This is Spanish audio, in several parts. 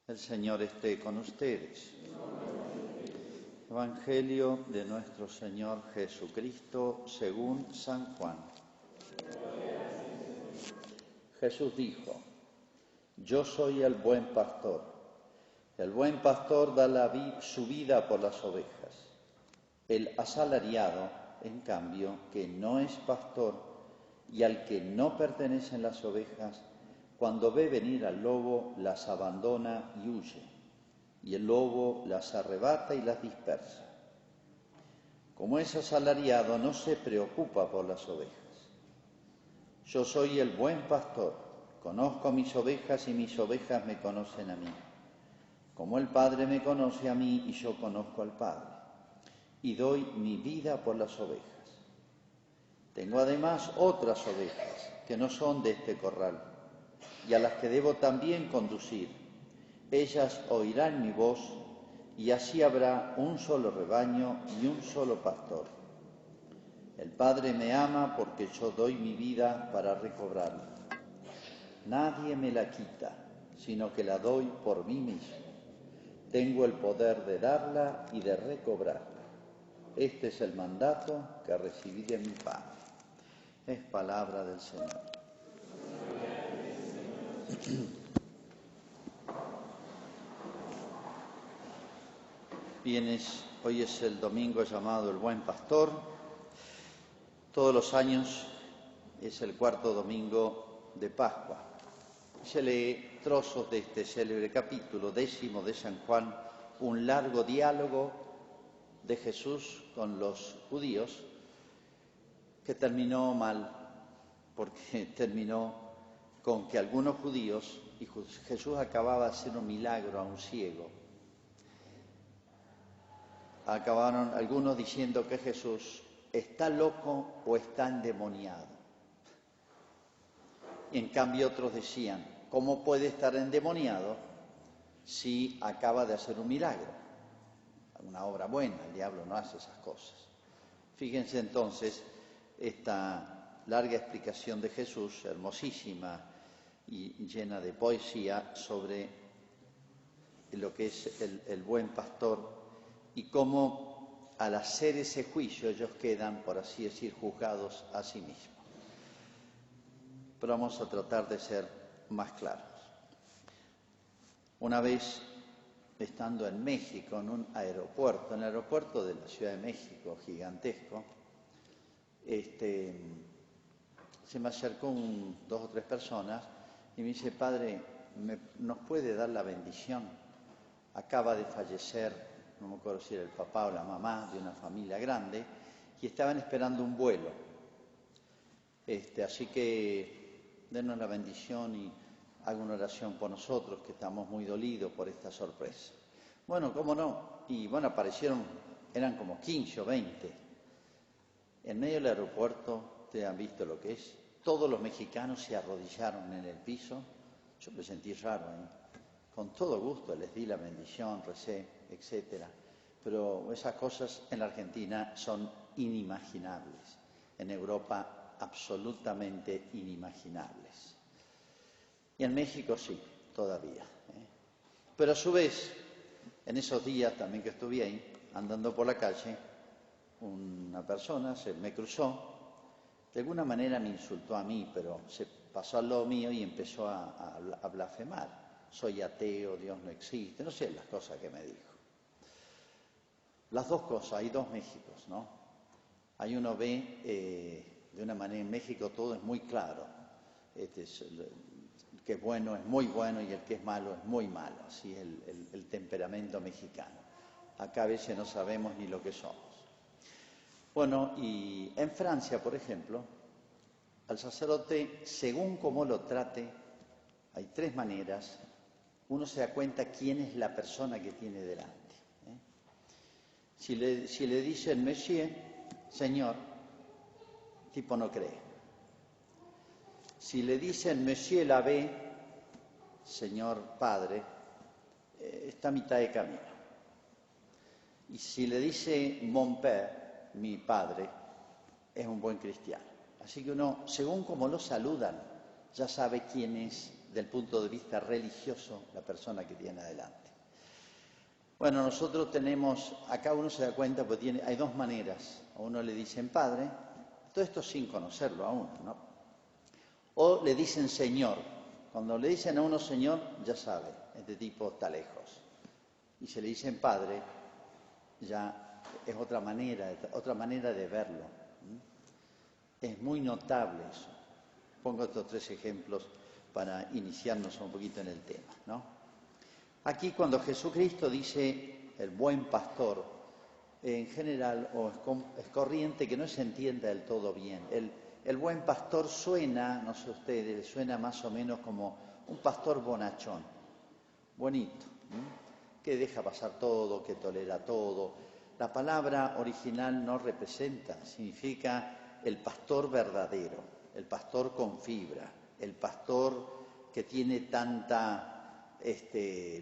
El Señor esté con ustedes. Evangelio de nuestro Señor Jesucristo según San Juan. Jesús dijo: Yo soy el buen pastor. El buen pastor da su vida por las ovejas. El asalariado, en cambio, que no es pastor y al que no pertenecen las ovejas, cuando ve venir al lobo, las abandona y huye, y el lobo las arrebata y las dispersa. Como es asalariado, no se preocupa por las ovejas. Yo soy el buen pastor, conozco mis ovejas y mis ovejas me conocen a mí. Como el Padre me conoce a mí y yo conozco al Padre, y doy mi vida por las ovejas. Tengo además otras ovejas que no son de este corral, y a las que debo también conducir. Ellas oirán mi voz, y así habrá un solo rebaño y un solo pastor. El Padre me ama porque yo doy mi vida para recobrarla. Nadie me la quita, sino que la doy por mí mismo. Tengo el poder de darla y de recobrarla. Este es el mandato que recibí de mi Padre. Es palabra del Señor. Bien, hoy es el domingo llamado el Buen Pastor. Todos los años es el cuarto domingo de Pascua. Se lee trozos de este célebre capítulo 10 de San Juan, un largo diálogo de Jesús con los judíos, que terminó mal, porque terminó con que algunos judíos, y Jesús acababa de hacer un milagro a un ciego, acabaron algunos diciendo que Jesús está loco o está endemoniado. Y en cambio otros decían: ¿cómo puede estar endemoniado si acaba de hacer un milagro? Una obra buena, el diablo no hace esas cosas. Fíjense entonces esta larga explicación de Jesús, hermosísima y llena de poesía, sobre lo que es el buen pastor y cómo al hacer ese juicio ellos quedan, por así decir, juzgados a sí mismos. Pero vamos a tratar de ser más claros. Una vez, estando en México, en un aeropuerto, en el aeropuerto de la Ciudad de México, gigantesco, se me acercó dos o tres personas y me dice: Padre, ¿nos puede dar la bendición? Acaba de fallecer, no me acuerdo si era el papá o la mamá de una familia grande, y estaban esperando un vuelo. Así que denos la bendición y haga una oración por nosotros, que estamos muy dolidos por esta sorpresa. Bueno, cómo no. Y bueno, aparecieron, eran como 15 o 20. En medio del aeropuerto, ustedes han visto lo que es, todos los mexicanos se arrodillaron en el piso. Yo me sentí raro, Con todo gusto les di la bendición, recé, etcétera. Pero esas cosas en la Argentina son inimaginables. En Europa, absolutamente inimaginables. Y en México sí, todavía. Pero a su vez, en esos días también que estuve ahí, andando por la calle, una persona se me cruzó, de alguna manera me insultó a mí, pero se pasó al lado mío y empezó a blasfemar. Soy ateo, Dios no existe, no sé las cosas que me dijo. Las dos cosas, hay dos Méxicos, ¿no? Hay uno ve, de una manera, en México todo es muy claro. El que es bueno es muy bueno y el que es malo es muy malo. Así es el temperamento mexicano. Acá a veces no sabemos ni lo que somos. Bueno, y en Francia, por ejemplo, al sacerdote, según cómo lo trate, hay tres maneras. Uno se da cuenta quién es la persona que tiene delante. Si le dicen Monsieur, Señor, el tipo no cree. Si le dicen Monsieur l'Abbé, Señor Padre, está a mitad de camino. Y si le dice Mon Père, mi Padre, es un buen cristiano. Así que uno, según como lo saludan, ya sabe quién es del punto de vista religioso la persona que tiene adelante. Bueno, nosotros tenemos, acá uno se da cuenta, pues hay dos maneras. A uno le dicen padre, todo esto sin conocerlo a uno, ¿no? O le dicen señor. Cuando le dicen a uno señor, ya sabe, este tipo está lejos. Y se le dicen padre, ya es otra manera de verlo. Es muy notable eso. Pongo estos tres ejemplos para iniciarnos un poquito en el tema, ¿no? Aquí cuando Jesucristo dice el buen pastor, en general es corriente que no se entienda del todo bien. El buen pastor suena, no sé ustedes, suena más o menos como un pastor bonachón, bonito, que deja pasar todo, que tolera todo. La palabra original no representa, significa el pastor verdadero, el pastor con fibra, el pastor que tiene tanta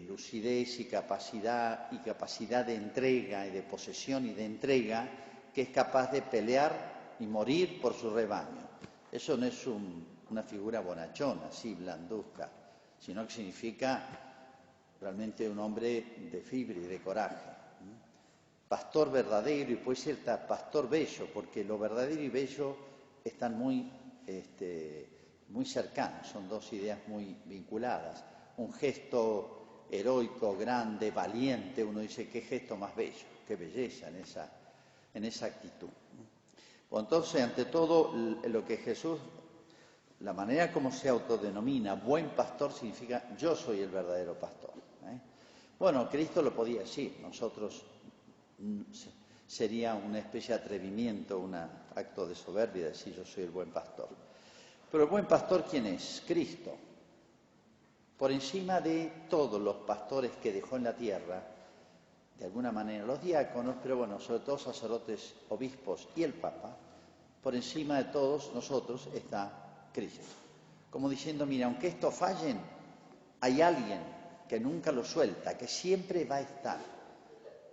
lucidez y capacidad de entrega y de posesión y de entrega, que es capaz de pelear y morir por su rebaño. Eso no es una figura bonachona, así blanduzca, sino que significa realmente un hombre de fibra y de coraje. Pastor verdadero, y puede ser pastor bello, porque lo verdadero y bello están muy cercanos, son dos ideas muy vinculadas. Un gesto heroico, grande, valiente, uno dice, qué gesto más bello, qué belleza en esa actitud. O entonces, ante todo, lo que Jesús, la manera como se autodenomina buen pastor, significa yo soy el verdadero pastor. Bueno, Cristo lo podía decir, nosotros sería una especie de atrevimiento, un acto de soberbia decir yo soy el buen pastor. Pero el buen pastor, ¿quién es? Cristo. Por encima de todos los pastores que dejó en la tierra, de alguna manera los diáconos, pero bueno, sobre todo sacerdotes, obispos y el Papa, por encima de todos nosotros está Cristo. Como diciendo, mira, aunque esto fallen, hay alguien que nunca lo suelta, que siempre va a estar.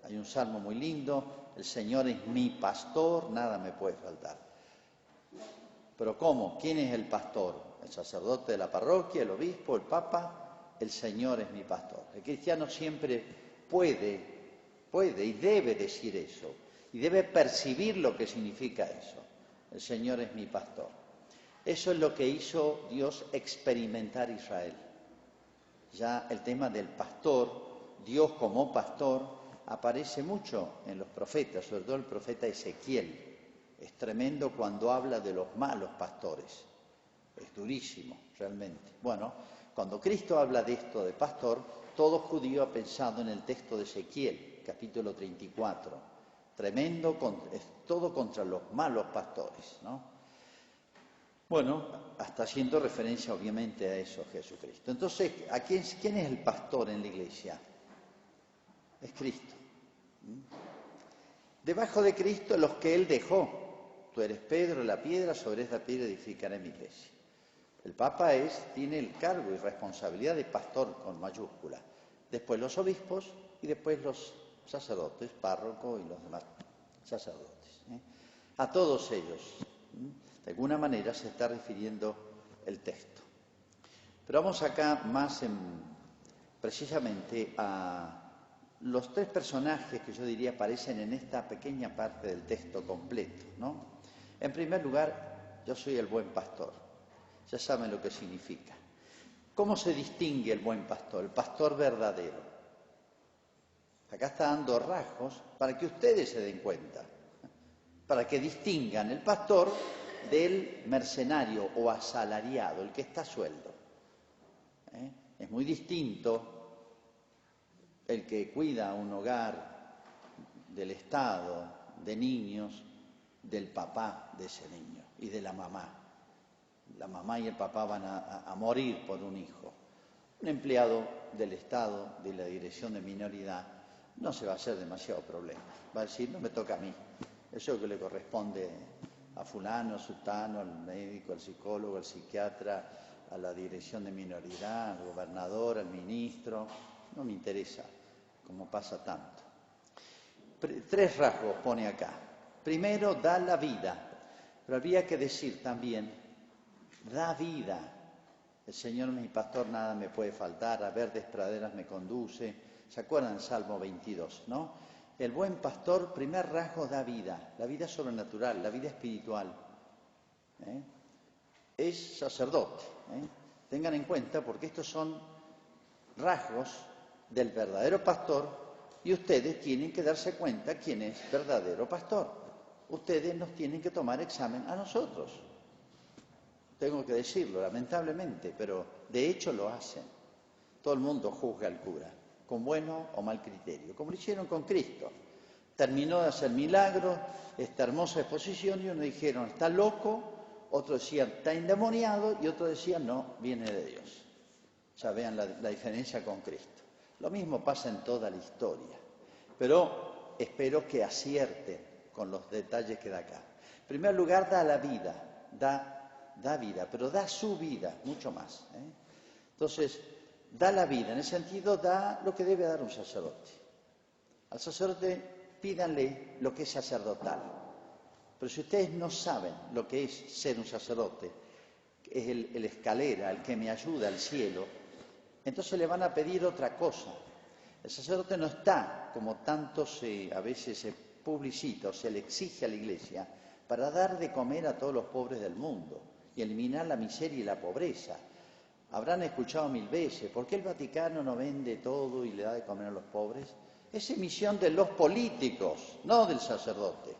Hay un salmo muy lindo, el Señor es mi pastor, nada me puede faltar. Pero ¿cómo? ¿Quién es el pastor? El sacerdote de la parroquia, el obispo, el papa, el Señor es mi pastor. El cristiano siempre puede y debe decir eso, y debe percibir lo que significa eso. El Señor es mi pastor. Eso es lo que hizo Dios experimentar a Israel. Ya el tema del pastor, Dios como pastor, aparece mucho en los profetas, sobre todo el profeta Ezequiel. Es tremendo cuando habla de los malos pastores. Es durísimo, realmente. Bueno, cuando Cristo habla de esto de pastor, todo judío ha pensado en el texto de Ezequiel, capítulo 34. Tremendo, es todo contra los malos pastores, ¿no? Bueno, hasta haciendo referencia obviamente a eso Jesucristo. Entonces, ¿quién es el pastor en la iglesia? Es Cristo. Debajo de Cristo los que Él dejó. Tú eres Pedro, la piedra, sobre esta piedra edificaré mi iglesia. El Papa tiene el cargo y responsabilidad de pastor con mayúscula. Después los obispos y después los sacerdotes, párroco y los demás sacerdotes. A todos ellos, de alguna manera se está refiriendo el texto. Pero vamos acá más precisamente a los tres personajes que yo diría aparecen en esta pequeña parte del texto completo, ¿no? En primer lugar, yo soy el buen pastor. Ya saben lo que significa. ¿Cómo se distingue el buen pastor, el pastor verdadero? Acá está dando rasgos para que ustedes se den cuenta, para que distingan el pastor del mercenario o asalariado, el que está a sueldo. Es muy distinto el que cuida un hogar del Estado, de niños, del papá de ese niño y de la mamá. La mamá y el papá van a morir por un hijo. Un empleado del Estado, de la Dirección de Minoridad, no se va a hacer demasiado problema. Va a decir, no me toca a mí. Eso es lo que le corresponde a fulano, sultano, al médico, al psicólogo, al psiquiatra, a la Dirección de Minoridad, al gobernador, al ministro. No me interesa, como pasa tanto. Tres rasgos pone acá. Primero, da la vida. Pero habría que decir también, da vida. El Señor es mi pastor, nada me puede faltar, a verdes praderas me conduce. ¿Se acuerdan del Salmo 22, no? El buen pastor, primer rasgo, da vida, la vida sobrenatural, la vida espiritual. Es sacerdote. Tengan en cuenta, porque estos son rasgos del verdadero pastor y ustedes tienen que darse cuenta quién es verdadero pastor. Ustedes nos tienen que tomar examen a nosotros. Tengo que decirlo, lamentablemente, pero de hecho lo hacen. Todo el mundo juzga al cura, con bueno o mal criterio, como lo hicieron con Cristo. Terminó de hacer milagros, esta hermosa exposición, y uno dijeron, está loco, otros decían, está endemoniado, y otros decían, no, viene de Dios. Ya vean la diferencia con Cristo. Lo mismo pasa en toda la historia, pero espero que acierten con los detalles que da acá. En primer lugar, da la vida, da vida, pero da su vida, mucho más. Entonces, da la vida, en el sentido, da lo que debe dar un sacerdote. Al sacerdote pídanle lo que es sacerdotal. Pero si ustedes no saben lo que es ser un sacerdote, que es el escalera, el que me ayuda al cielo, entonces le van a pedir otra cosa. El sacerdote no está, como tanto a veces se publicita o se le exige a la Iglesia, para dar de comer a todos los pobres del mundo y eliminar la miseria y la pobreza. Habrán escuchado 1000 veces, ¿por qué el Vaticano no vende todo y le da de comer a los pobres? Esa es misión de los políticos, no del sacerdote.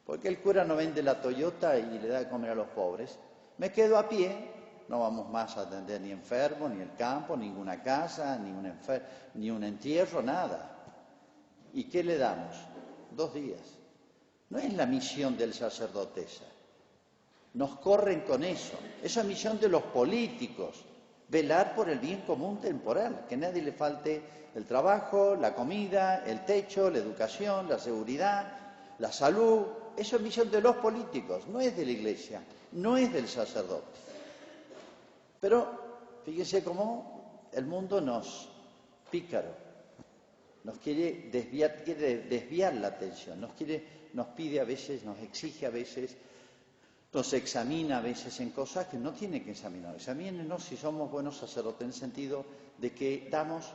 ¿Por qué el cura no vende la Toyota y le da de comer a los pobres? Me quedo a pie, no vamos más a atender ni enfermos, ni el campo, ninguna casa, ni un entierro, nada. ¿Y qué le damos? 2 días. No es la misión del sacerdote esa. Nos corren con eso. Esa es misión de los políticos. Velar por el bien común temporal, que a nadie le falte el trabajo, la comida, el techo, la educación, la seguridad, la salud. Eso es misión de los políticos, no es de la Iglesia, no es del sacerdote. Pero fíjense cómo el mundo pícaro, nos quiere desviar la atención, nos pide a veces, nos exige a veces, nos examina a veces en cosas que no tiene que examinar. Examínenos si somos buenos sacerdotes, en el sentido de que damos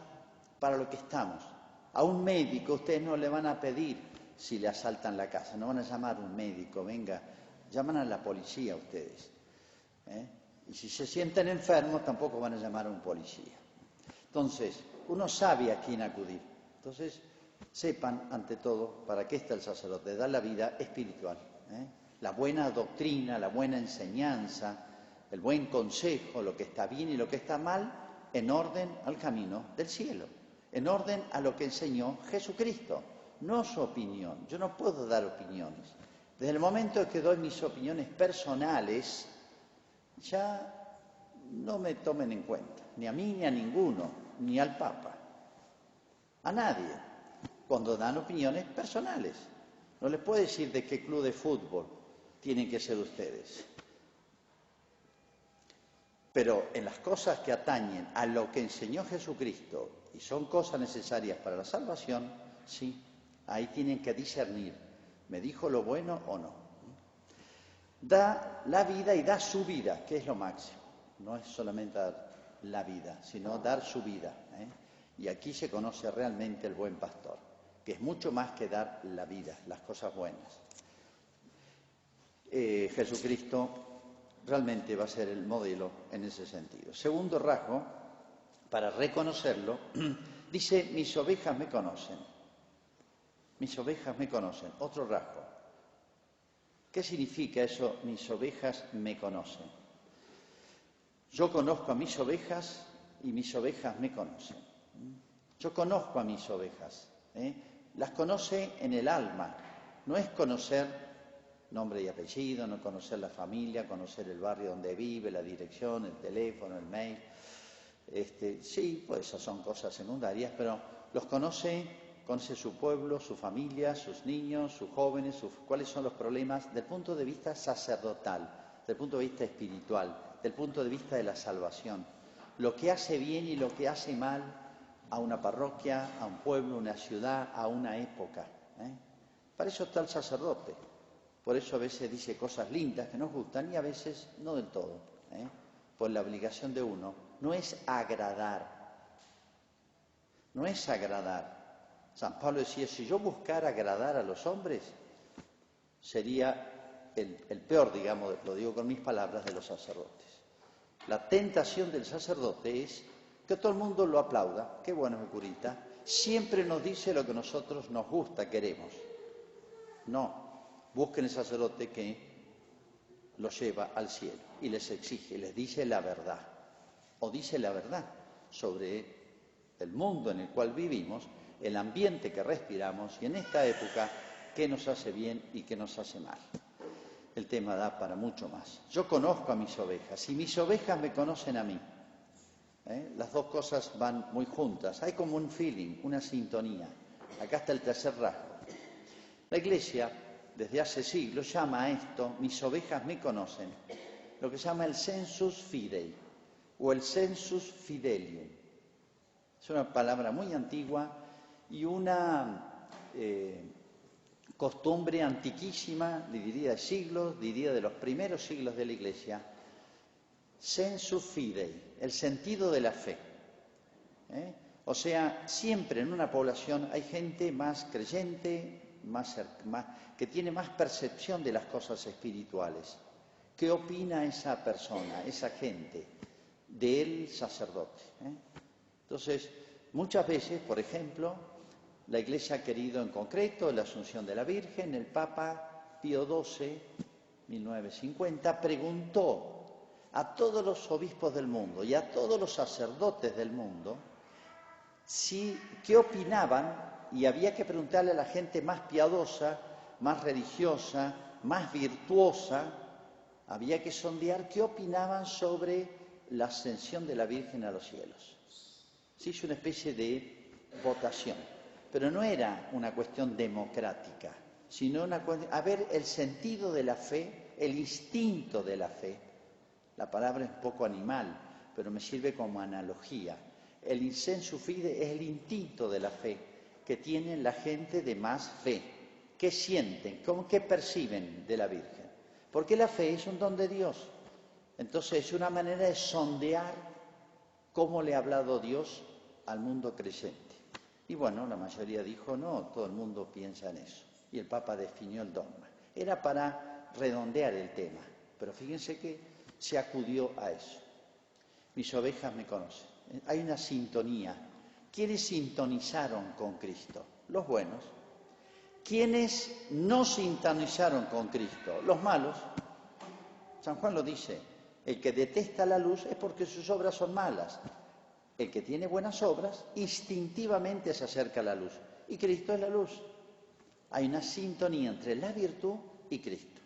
para lo que estamos. A un médico ustedes no le van a pedir si le asaltan la casa, no van a llamar a un médico, venga, llaman a la policía ustedes. Y si se sienten enfermos tampoco van a llamar a un policía. Entonces, uno sabe a quién acudir. Entonces, sepan, ante todo, para qué está el sacerdote, dar la vida espiritual. La buena doctrina, la buena enseñanza, el buen consejo, lo que está bien y lo que está mal, en orden al camino del cielo, en orden a lo que enseñó Jesucristo, no su opinión. Yo no puedo dar opiniones. Desde el momento en que doy mis opiniones personales, ya no me tomen en cuenta, ni a mí ni a ninguno, ni al Papa, a nadie, cuando dan opiniones personales. No les puedo decir de qué club de fútbol tienen que ser ustedes. Pero en las cosas que atañen a lo que enseñó Jesucristo y son cosas necesarias para la salvación, sí, ahí tienen que discernir. ¿Me dijo lo bueno o no? Da la vida y da su vida, que es lo máximo. No es solamente dar la vida, sino dar su vida. Y aquí se conoce realmente el buen pastor, que es mucho más que dar la vida, las cosas buenas. Jesucristo realmente va a ser el modelo en ese sentido. Segundo rasgo, para reconocerlo, dice, mis ovejas me conocen. Mis ovejas me conocen. Otro rasgo. ¿Qué significa eso, mis ovejas me conocen? Yo conozco a mis ovejas y mis ovejas me conocen. Yo conozco a mis ovejas. Las conoce en el alma. No es conocer nombre y apellido, no conocer la familia, conocer el barrio donde vive, la dirección, el teléfono, el mail. Sí, pues esas son cosas secundarias, pero los conoce su pueblo, su familia, sus niños, sus jóvenes, cuáles son los problemas desde el punto de vista sacerdotal, desde el punto de vista espiritual, desde el punto de vista de la salvación. Lo que hace bien y lo que hace mal a una parroquia, a un pueblo, a una ciudad, a una época. Para eso está el sacerdote. Por eso a veces dice cosas lindas que nos gustan y a veces no del todo. pues la obligación de uno no es agradar. No es agradar. San Pablo decía, si yo buscara agradar a los hombres, sería el peor, digamos, lo digo con mis palabras, de los sacerdotes. La tentación del sacerdote es que todo el mundo lo aplauda. Qué bueno, mi curita. Siempre nos dice lo que nosotros nos gusta, queremos. No, busquen el sacerdote que los lleva al cielo y les exige, les dice la verdad. O dice la verdad sobre el mundo en el cual vivimos, el ambiente que respiramos y en esta época qué nos hace bien y qué nos hace mal. El tema da para mucho más. Yo conozco a mis ovejas y mis ovejas me conocen a mí. Las dos cosas van muy juntas. Hay como un feeling, una sintonía. Acá está el tercer rasgo. La Iglesia, desde hace siglos, llama a esto, mis ovejas me conocen, lo que se llama el sensus fidei o el sensus fidelium. Es una palabra muy antigua y una costumbre antiquísima, diría de siglos, diría de los primeros siglos de la Iglesia. Sensus fidei, el sentido de la fe. O sea, siempre en una población hay gente más creyente, que tiene más percepción de las cosas espirituales. ¿Qué opina esa persona, esa gente, del sacerdote? Entonces, muchas veces, por ejemplo, la Iglesia ha querido en concreto la Asunción de la Virgen, el Papa Pío XII, 1950, preguntó a todos los obispos del mundo y a todos los sacerdotes del mundo qué opinaban, y había que preguntarle a la gente más piadosa, más religiosa, más virtuosa, había que sondear qué opinaban sobre la ascensión de la Virgen a los cielos. Se hizo una especie de votación, pero no era una cuestión democrática, sino a ver el sentido de la fe, el instinto de la fe. La palabra es un poco animal, pero me sirve como analogía. El sensus fidei es el instinto de la fe que tienen la gente de más fe. ¿Qué sienten? ¿Qué perciben de la Virgen? Porque la fe es un don de Dios. Entonces es una manera de sondear cómo le ha hablado Dios al mundo creyente. Y bueno, la mayoría dijo no, todo el mundo piensa en eso. Y el Papa definió el dogma. Era para redondear el tema, pero fíjense que se acudió a eso. Mis ovejas me conocen. Hay una sintonía. ¿Quiénes sintonizaron con Cristo? Los buenos. ¿Quiénes no sintonizaron con Cristo? Los malos. San Juan lo dice. El que detesta la luz es porque sus obras son malas. El que tiene buenas obras instintivamente se acerca a la luz. Y Cristo es la luz. Hay una sintonía entre la virtud y Cristo.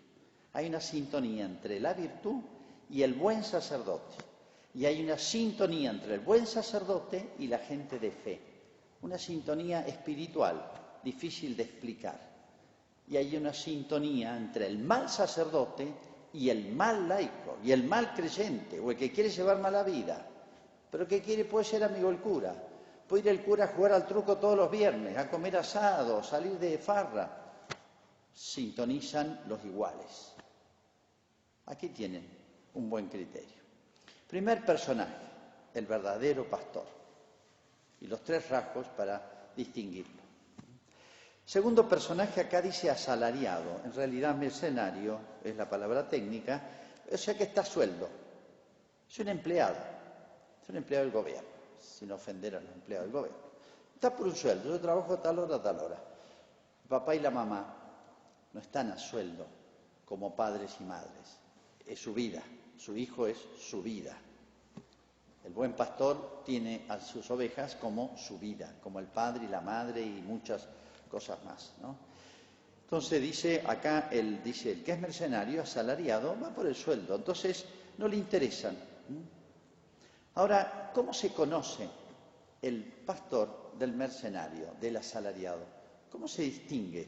Hay una sintonía entre la virtud y el buen sacerdote. Y hay una sintonía entre el buen sacerdote y la gente de fe. Una sintonía espiritual, difícil de explicar. Y hay una sintonía entre el mal sacerdote y el mal laico, y el mal creyente, o el que quiere llevar mala vida. Pero que puede ser amigo del cura. Puede ir el cura a jugar al truco todos los viernes, a comer asado, salir de farra. Sintonizan los iguales. Aquí tienen un buen criterio. Primer personaje, el verdadero pastor. Y los tres rasgos para distinguirlo. Segundo personaje, acá dice asalariado. En realidad mercenario es la palabra técnica, o sea que está a sueldo. Es un empleado del gobierno, sin ofender a los empleados del gobierno. Está por un sueldo, yo trabajo tal hora a tal hora. El papá y la mamá no están a sueldo como padres y madres. Es su vida, su hijo es su vida. El buen pastor tiene a sus ovejas como su vida, como el padre y la madre y muchas cosas más, ¿no? Entonces dice acá, el que es mercenario, asalariado, va por el sueldo, entonces no le interesan. Ahora, ¿cómo se conoce el pastor del mercenario, del asalariado? ¿Cómo se distingue?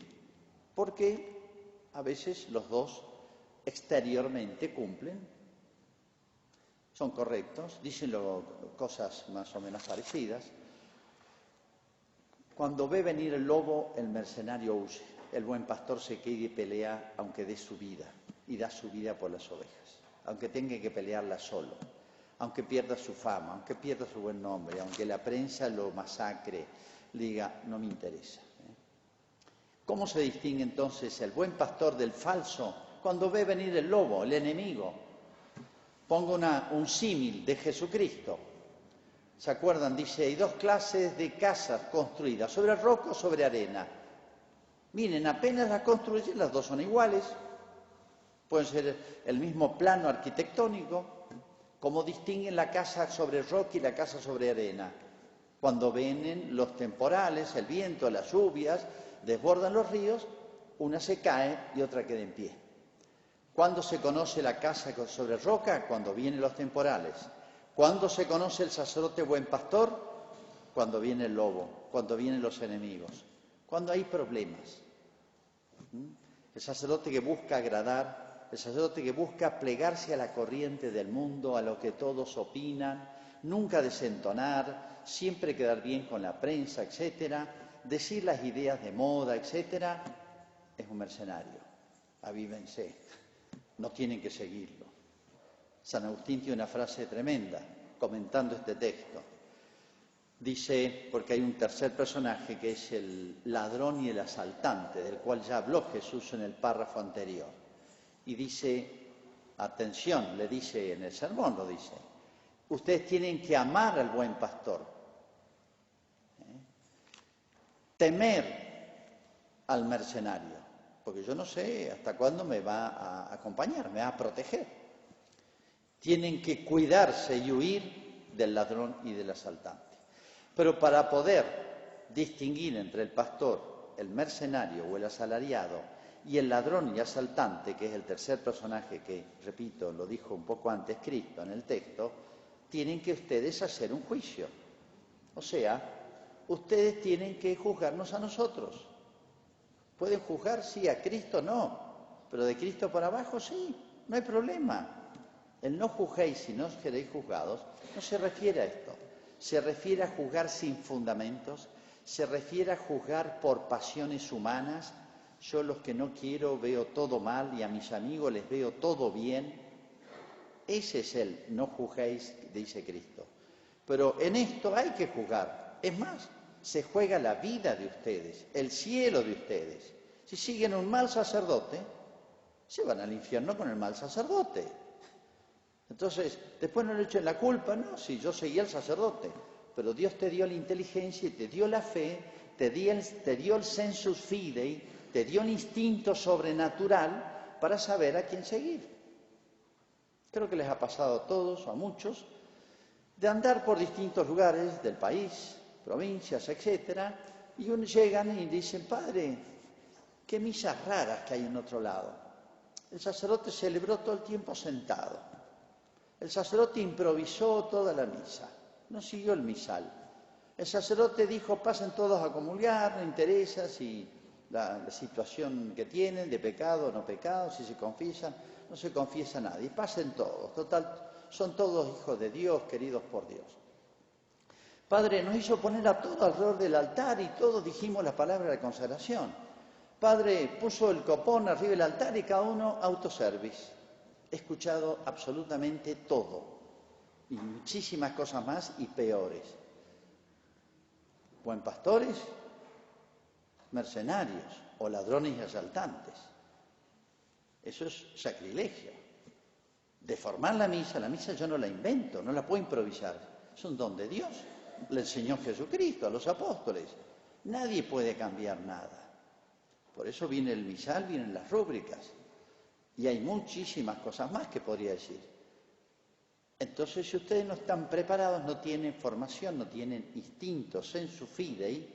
Porque a veces los dos exteriormente cumplen, son correctos, dicen cosas más o menos parecidas. Cuando ve venir el lobo, el mercenario huye. El buen pastor se queda y pelea aunque dé su vida, y da su vida por las ovejas, aunque tenga que pelearla solo. aunque pierda su fama, aunque pierda su buen nombre, aunque la prensa lo masacre, le diga, no me interesa. ¿Cómo se distingue entonces el buen pastor del falso cuando ve venir el lobo, el enemigo? Pongo un símil de Jesucristo. ¿Se acuerdan? Dice, hay dos clases de casas construidas, sobre roca o sobre arena. Miren, apenas las construyen, las dos son iguales. Pueden ser el mismo plano arquitectónico. ¿Cómo distinguen la casa sobre roca y la casa sobre arena? Cuando vienen los temporales, el viento, las lluvias, desbordan los ríos, una se cae y otra queda en pie. ¿Cuándo se conoce la casa sobre roca? Cuando vienen los temporales. ¿Cuándo se conoce el sacerdote buen pastor? Cuando viene el lobo, cuando vienen los enemigos, cuando hay problemas. El sacerdote que busca agradar, el sacerdote que busca plegarse a la corriente del mundo, a lo que todos opinan, nunca desentonar, siempre quedar bien con la prensa, etcétera, decir las ideas de moda, etcétera, es un mercenario. Avívense, no tienen que seguirlo. San Agustín tiene una frase tremenda comentando este texto. Dice, porque hay un tercer personaje que es el ladrón y el asaltante, del cual ya habló Jesús en el párrafo anterior. Y dice, atención, le dice en el sermón, lo dice, ustedes tienen que amar al buen pastor, temer al mercenario, porque yo no sé hasta cuándo me va a acompañar, me va a proteger. Tienen que cuidarse y huir del ladrón y del asaltante. Pero para poder distinguir entre el pastor, el mercenario o el asalariado y el ladrón y asaltante, que es el tercer personaje que, repito, lo dijo un poco antes Cristo en el texto, tienen que ustedes hacer un juicio. O sea, ustedes tienen que juzgarnos a nosotros. ¿Pueden juzgar? Sí, a Cristo no, pero de Cristo para abajo sí, no hay problema. El no juzguéis si no queréis juzgados no se refiere a esto. Se refiere a juzgar sin fundamentos, se refiere a juzgar por pasiones humanas. Yo los que no quiero veo todo mal y a mis amigos les veo todo bien. Ese es el no juzguéis, dice Cristo. Pero en esto hay que juzgar. Es más, se juega la vida de ustedes, el cielo de ustedes. Si siguen un mal sacerdote, se van al infierno con el mal sacerdote. Entonces, después no le echen la culpa, no, si yo seguía al sacerdote, pero Dios te dio la inteligencia y te dio la fe, te dio el sensus fidei, te dio un instinto sobrenatural para saber a quién seguir. Creo que les ha pasado a todos o a muchos de andar por distintos lugares del país, provincias, etcétera, y llegan y dicen, padre, qué misas raras que hay en otro lado. El sacerdote celebró todo el tiempo sentado. El sacerdote improvisó toda la misa, no siguió el misal. El sacerdote dijo, pasen todos a comulgar, no interesa si la situación que tienen, de pecado o no pecado, si se confiesan, no se confiesa nadie, pasen todos, total, son todos hijos de Dios, queridos por Dios. Padre, nos hizo poner a todos alrededor del altar y todos dijimos la palabra de la consagración. Padre, puso el copón arriba del altar y cada uno autoservice. He escuchado absolutamente todo, y muchísimas cosas más y peores. Buen pastores, mercenarios o ladrones y asaltantes. Eso es sacrilegio. Deformar la misa yo no la invento, no la puedo improvisar. Es un don de Dios. Le enseñó Jesucristo a los apóstoles. Nadie puede cambiar nada. Por eso viene el misal, vienen las rúbricas. Y hay muchísimas cosas más que podría decir. Entonces, si ustedes no están preparados, no tienen formación, no tienen instinto, sensu fidei,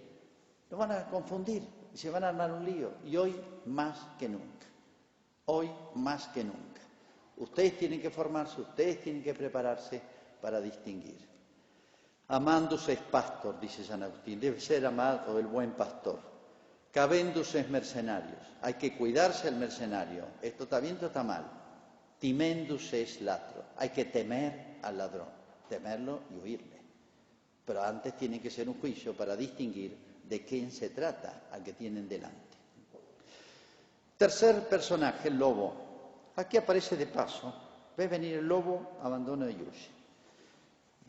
lo van a confundir y se van a armar un lío. Y hoy más que nunca. Hoy más que nunca. Ustedes tienen que formarse, ustedes tienen que prepararse para distinguir. Amandus es pastor, dice San Agustín, debe ser amado el buen pastor. Cabendus es mercenarios, hay que cuidarse del mercenario, esto está bien, esto está mal. Timendus es ladro, hay que temer al ladrón, temerlo y huirle. Pero antes tiene que ser un juicio para distinguir de quién se trata al que tienen delante. Tercer personaje, el lobo. Aquí aparece de paso, ve venir el lobo, abandona y huye.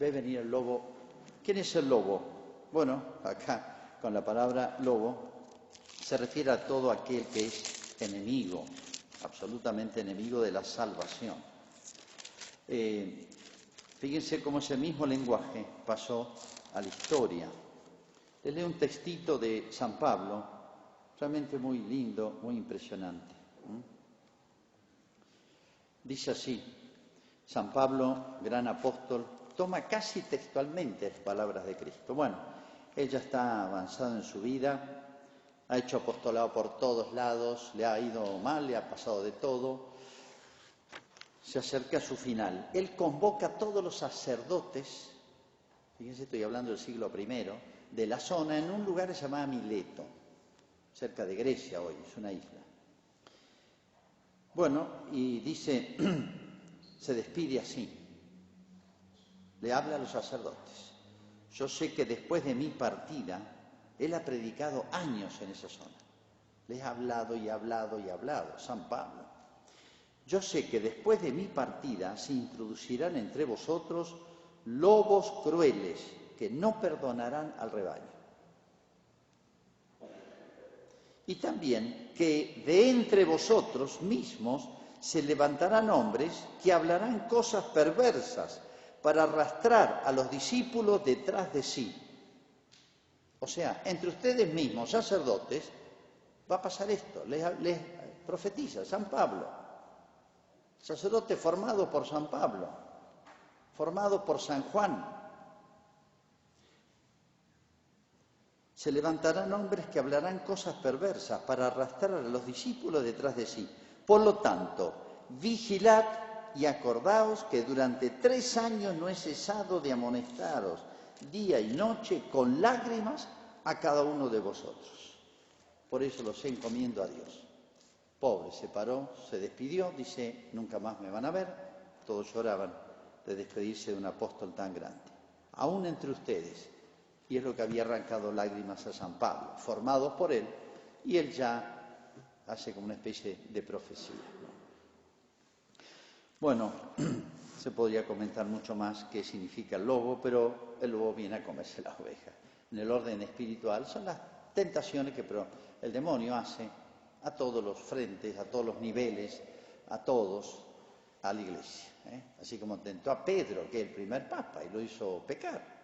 ve venir el lobo. ¿Quién es el lobo? Bueno, acá con la palabra lobo se refiere a todo aquel que es enemigo, absolutamente enemigo de la salvación. Fíjense cómo ese mismo lenguaje pasó a la historia. Les leo un textito de San Pablo, realmente muy lindo, muy impresionante. Dice así, San Pablo, gran apóstol, toma casi textualmente las palabras de Cristo. Bueno, él ya está avanzado en su vida, ha hecho apostolado por todos lados, le ha ido mal, le ha pasado de todo, se acerca a su final. Él convoca a todos los sacerdotes, fíjense, estoy hablando del siglo I, de la zona, en un lugar llamado Mileto, cerca de Grecia hoy, es una isla. Bueno, y dice, se despide así, le habla a los sacerdotes. Yo sé que después de mi partida, él ha predicado años en esa zona. Les ha hablado y hablado y hablado, San Pablo. Yo sé que después de mi partida se introducirán entre vosotros lobos crueles que no perdonarán al rebaño. Y también que de entre vosotros mismos se levantarán hombres que hablarán cosas perversas para arrastrar a los discípulos detrás de sí. O sea, entre ustedes mismos, sacerdotes, va a pasar esto. Les profetiza San Pablo, sacerdote formado por San Pablo, formado por San Juan. Se levantarán hombres que hablarán cosas perversas para arrastrar a los discípulos detrás de sí. Por lo tanto, vigilad y acordaos que durante 3 años no he cesado de amonestaros día y noche con lágrimas a cada uno de vosotros. Por eso los encomiendo a Dios. Pobre, se paró, se despidió, dice, nunca más me van a ver. Todos lloraban de despedirse de un apóstol tan grande. Aún entre ustedes. Y es lo que había arrancado lágrimas a San Pablo, formados por él, y él ya hace como una especie de profecía. Bueno, se podría comentar mucho más qué significa el lobo, pero el lobo viene a comerse la oveja. En el orden espiritual son las tentaciones que el demonio hace a todos los frentes, a todos los niveles, a todos, a la Iglesia. Así como tentó a Pedro, que es el primer papa, y lo hizo pecar.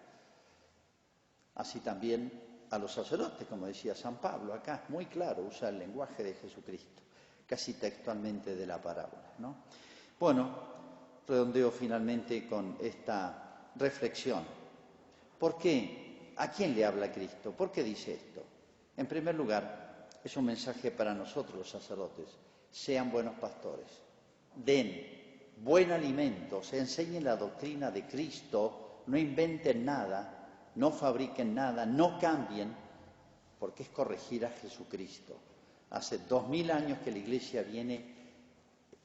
Así también a los sacerdotes, como decía San Pablo acá, muy claro, usa el lenguaje de Jesucristo, casi textualmente de la parábola, ¿no? Bueno, redondeo finalmente con esta reflexión. ¿Por qué? ¿A quién le habla Cristo? ¿Por qué dice esto? En primer lugar, es un mensaje para nosotros los sacerdotes. Sean buenos pastores, den buen alimento, se enseñen la doctrina de Cristo, no inventen nada, no fabriquen nada, no cambien, porque es corregir a Jesucristo. Hace 2000 años que la Iglesia viene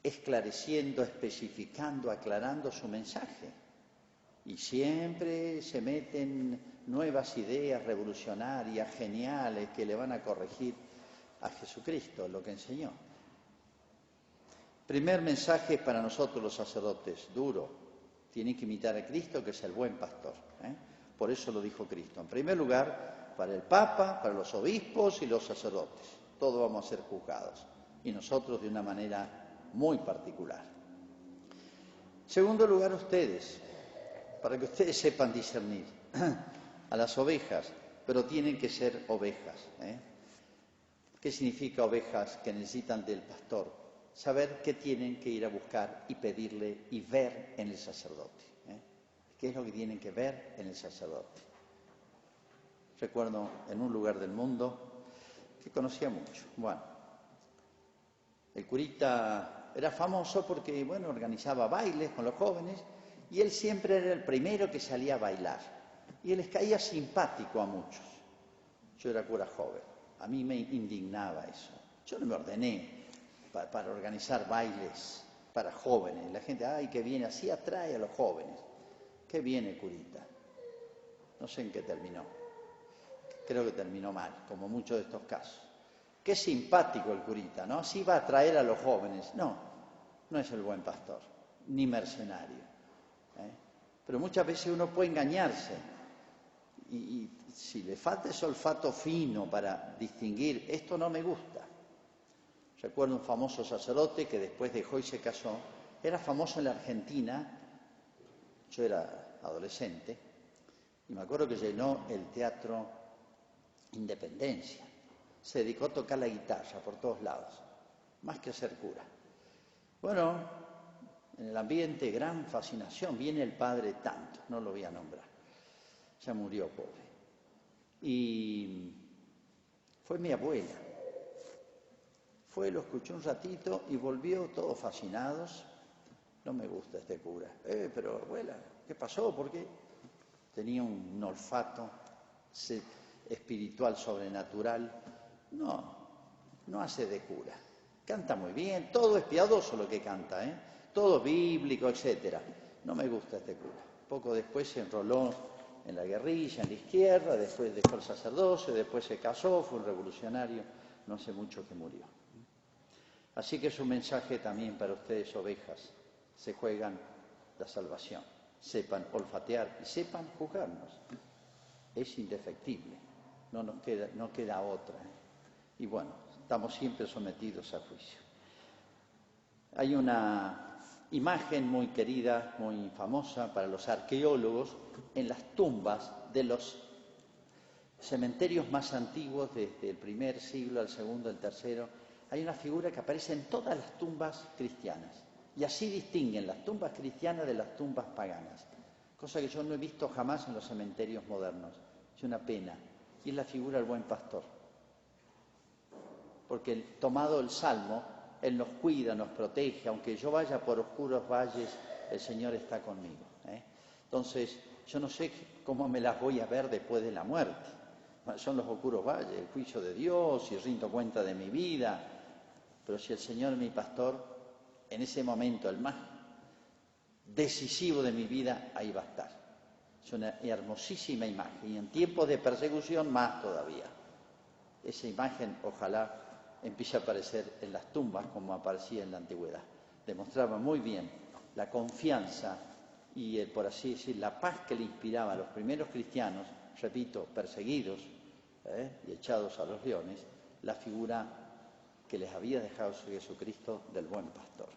esclareciendo, especificando, aclarando su mensaje. Y siempre se meten nuevas ideas revolucionarias, geniales, que le van a corregir a Jesucristo, lo que enseñó. Primer mensaje para nosotros los sacerdotes, duro. Tienen que imitar a Cristo, que es el buen pastor. Por eso lo dijo Cristo. En primer lugar, para el Papa, para los obispos y los sacerdotes. Todos vamos a ser juzgados. Y nosotros de una manera muy particular. Segundo lugar, ustedes, para que ustedes sepan discernir a las ovejas, pero tienen que ser ovejas. ¿Qué significa ovejas que necesitan del pastor? Saber qué tienen que ir a buscar y pedirle y ver en el sacerdote. ¿Qué es lo que tienen que ver en el sacerdote? Recuerdo en un lugar del mundo que conocía mucho. Bueno, el curita era famoso porque, bueno, organizaba bailes con los jóvenes y él siempre era el primero que salía a bailar. Y él les caía simpático a muchos. Yo era cura joven, a mí me indignaba eso. Yo no me ordené para organizar bailes para jóvenes. La gente, ay, que viene, así atrae a los jóvenes. ¿Qué viene, curita? No sé en qué terminó. Creo que terminó mal, como muchos de estos casos. Qué simpático el curita, ¿no? Así va a atraer a los jóvenes. No, no es el buen pastor, ni mercenario. Pero muchas veces uno puede engañarse y si le falta ese olfato fino para distinguir, esto no me gusta. Recuerdo un famoso sacerdote que después dejó y se casó, era famoso en la Argentina, yo era adolescente, y me acuerdo que llenó el Teatro Independencia. Se dedicó a tocar la guitarra por todos lados, más que a ser cura. Bueno, en el ambiente, gran fascinación, viene el padre tanto, no lo voy a nombrar, ya murió pobre. Y fue mi abuela. Fue, lo escuchó un ratito y volvió todos fascinados. No me gusta este cura. Pero abuela, ¿qué pasó? ¿Por qué? Tenía un olfato espiritual sobrenatural. No hace de cura. Canta muy bien, todo es piadoso lo que canta, todo bíblico, etc. No me gusta este cura. Poco después se enroló en la guerrilla, en la izquierda, después dejó el sacerdocio, después se casó, fue un revolucionario, no hace mucho que murió. Así que es un mensaje también para ustedes, ovejas. Se juegan la salvación, sepan olfatear y sepan juzgarnos. Es indefectible, no queda otra. Y bueno, estamos siempre sometidos a juicio. Hay una imagen muy querida, muy famosa para los arqueólogos en las tumbas de los cementerios más antiguos, desde el primer siglo al segundo, al tercero. Hay una figura que aparece en todas las tumbas cristianas. Y así distinguen las tumbas cristianas de las tumbas paganas. Cosa que yo no he visto jamás en los cementerios modernos. Es una pena. Y es la figura del buen pastor. Porque tomado el Salmo, Él nos cuida, nos protege. Aunque yo vaya por oscuros valles, el Señor está conmigo. Entonces, yo no sé cómo me las voy a ver después de la muerte. Son los oscuros valles, el juicio de Dios, y rindo cuenta de mi vida. Pero si el Señor es mi pastor, en ese momento, el más decisivo de mi vida, ahí va a estar. Es una hermosísima imagen, y en tiempos de persecución más todavía. Esa imagen, ojalá, empiece a aparecer en las tumbas como aparecía en la antigüedad. Demostraba muy bien la confianza y, por así decir, la paz que le inspiraba a los primeros cristianos, repito, perseguidos y echados a los leones, la figura que les había dejado Jesucristo del buen pastor.